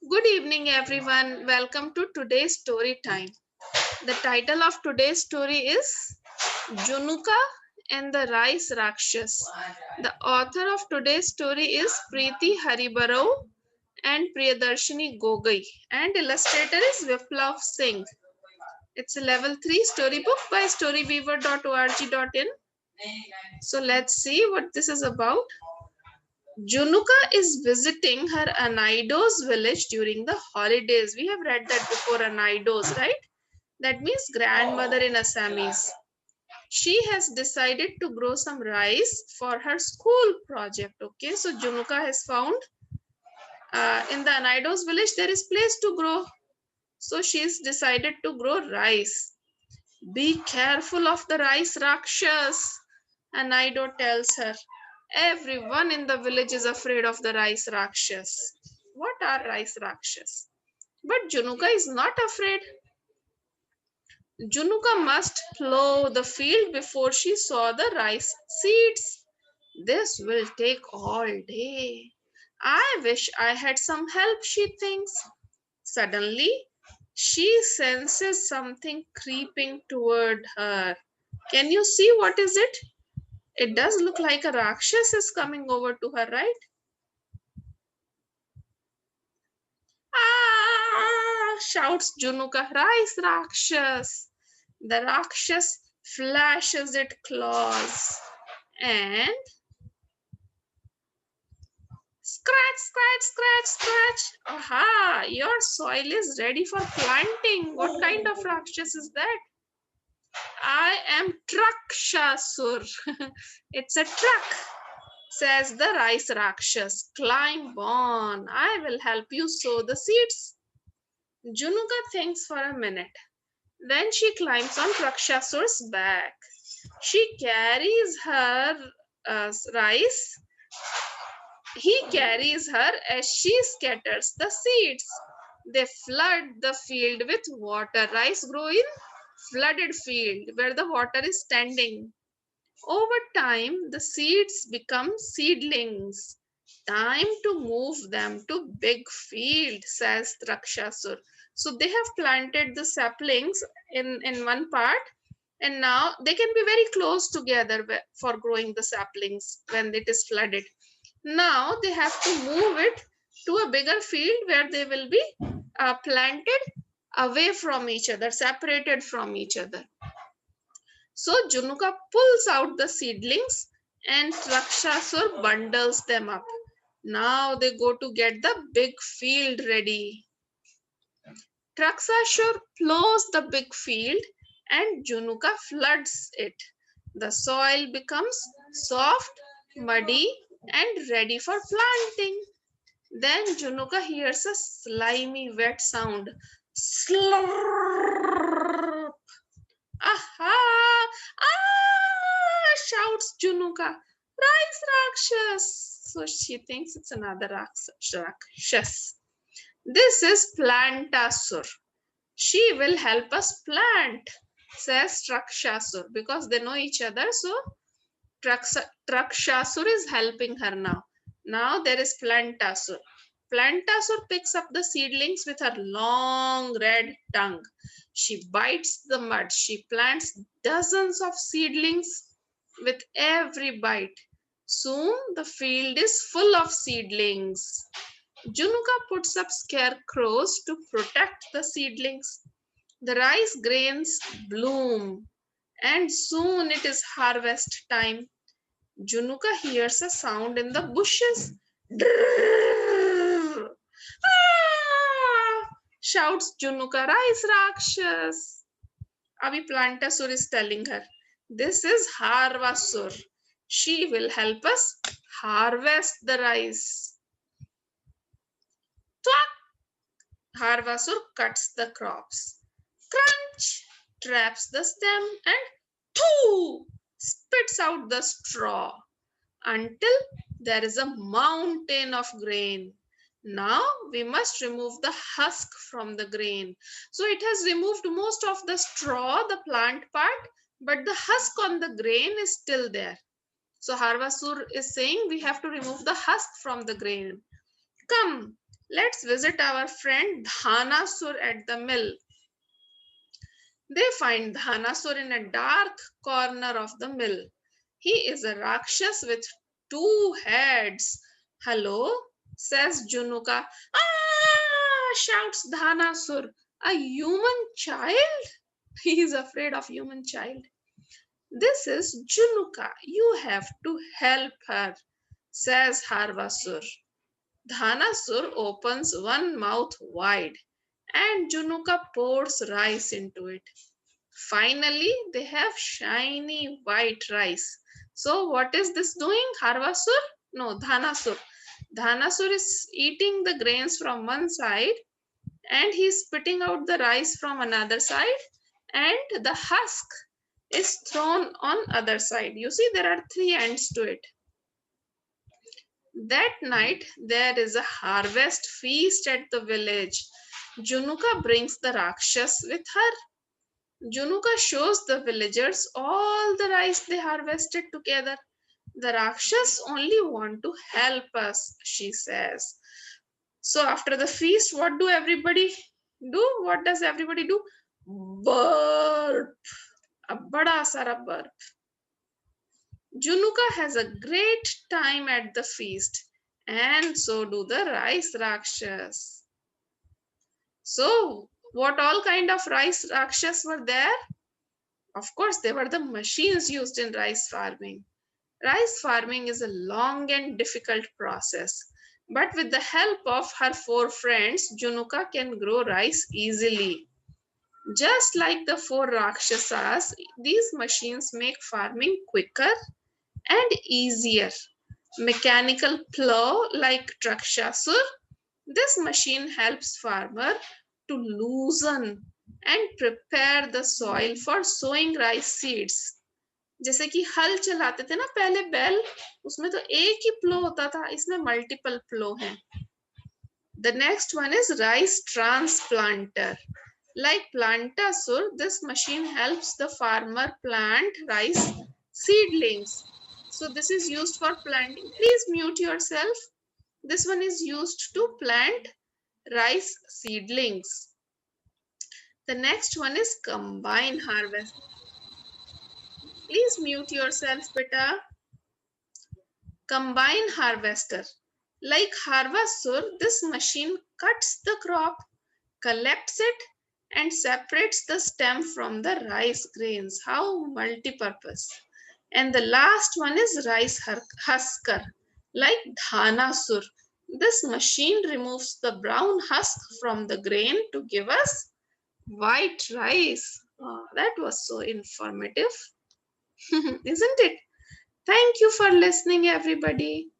Good evening, everyone. Welcome to today's story time. The title of today's story is Junuka and the Rice Rakshas. The author of today's story is Preeti Haribarao and Priyadarshini Gogoi, and illustrator is Viplav Singh. It's a level 3 storybook by storyweaver.org.in. So let's see what this is about. Junuka is visiting her Anaidos village during the holidays. We have read that before, Anaidos, right? That means grandmother in Assamese. She has decided to grow some rice for her school project. Okay, so Junuka has found in the Anaidos village there is place to grow. So she's decided to grow rice. Be careful of the rice Rakshas, Anaido tells her. Everyone in the village is afraid of the rice Rakshas. What are rice Rakshas? But Junuka is not afraid. Junuka must plow the field before she saw the rice seeds. This will take all day. I wish I had some help, she thinks. Suddenly, she senses something creeping toward her. Can you see what is it? It does look like a Rakshas is coming over to her, right? Ah! Shouts Junuka, rise, Rakshas! The Rakshas flashes its claws and scratch, scratch, scratch, scratch. Aha! Your soil is ready for planting. What kind of Rakshas is that? I am Trakshasur. It's a truck, says the rice Rakshas. Climb on. I will help you sow the seeds. Junuka thinks for a minute. Then she climbs on Rakshasur's back. She carries her rice. He carries her as she scatters the seeds. They flood the field with water. Rice grow in flooded field where the water is standing. Over time, the seeds become seedlings. Time to move them to big field, says Rakshasur. So they have planted the saplings in one part, and now they can be very close together for growing the saplings when it is flooded. Now they have to move it to a bigger field where they will be planted away from each other, separated from each other. So Junuka pulls out the seedlings and Rakshasur bundles them up. Now they go to get the big field ready. Rakshasur plows the big field and Junuka floods it. The soil becomes soft, muddy, and ready for planting. Then Junuka hears a slimy, wet sound. Slurp! Aha! Ah! Shouts Junuka. Rise, Rakshas! So she thinks it's another Rakshas. This is Plantasur. She will help us plant, says Rakshasur, because they know each other. So Rakshasur is helping her now. Now there is Plantasur. Plantasur picks up the seedlings with her long red tongue. She bites the mud. She plants dozens of seedlings with every bite. Soon the field is full of seedlings. Junuka puts up scarecrows to protect the seedlings. The rice grains bloom, and soon it is harvest time. Junuka hears a sound in the bushes. Drrrr. Ah! Shouts Junuka, rise Rakshas. Abhi Plantasur is telling her, this is Harvasur. She will help us harvest the rice. Twak! Harvasur cuts the crops. Crunch! Traps the stem and too! Spits out the straw until there is a mountain of grain. Now we must remove the husk from the grain. So it has removed most of the straw, the plant part, but the husk on the grain is still there. So Harvasur is saying we have to remove the husk from the grain. Come, Let's visit our friend Dhanasur at the mill. They find Dhanasur in a dark corner of the mill. He is a Rakshas with two heads. Hello, says Junuka. Ah, shouts Dhanasur. A human child? He is afraid of human child. This is Junuka. You have to help her, says Harvasur. Dhanasur opens one mouth wide and Junuka pours rice into it. Finally, they have shiny white rice. So, what is this doing? Harvasur? No, Dhanasur. Dhanasur is eating the grains from one side and he's spitting out the rice from another side, and the husk is thrown on other side. You see, there are three ends to it. That night, there is a harvest feast at the village. Junuka brings the Rakshas with her. Junuka shows the villagers all the rice they harvested together. The Rakshas only want to help us, she says. So after the feast, what do everybody do? What does everybody do? Burp. A bada sara burp. Junuka has a great time at the feast, and so do the rice Rakshas. So, what all kind of rice Rakshas were there? Of course, they were the machines used in rice farming. Rice farming is a long and difficult process, but with the help of her four friends, Junuka can grow rice easily. Just like the four Rakshasas, these machines make farming quicker and easier. Mechanical plow like Rakshasur, this machine helps farmer to loosen and prepare the soil for sowing rice seeds. जैसे कि हल चलाते थे ना पहले बैल, उसमें तो एक ही प्लो होता था, इसमें मल्टीपल प्लो हैं. The next one is rice transplanter. Like Plantasur, this machine helps the farmer plant rice seedlings. So this is used for planting. Please mute yourself. This one is used to plant rice seedlings. The next one is combine harvest. Please mute yourself, beta. Combine harvester. Like Harvasur, this machine cuts the crop, collects it, and separates the stem from the rice grains. How multi-purpose. And the last one is rice husker. Like Dhanasur, this machine removes the brown husk from the grain to give us white rice. Oh, that was so informative, isn't it? Thank you for listening, everybody.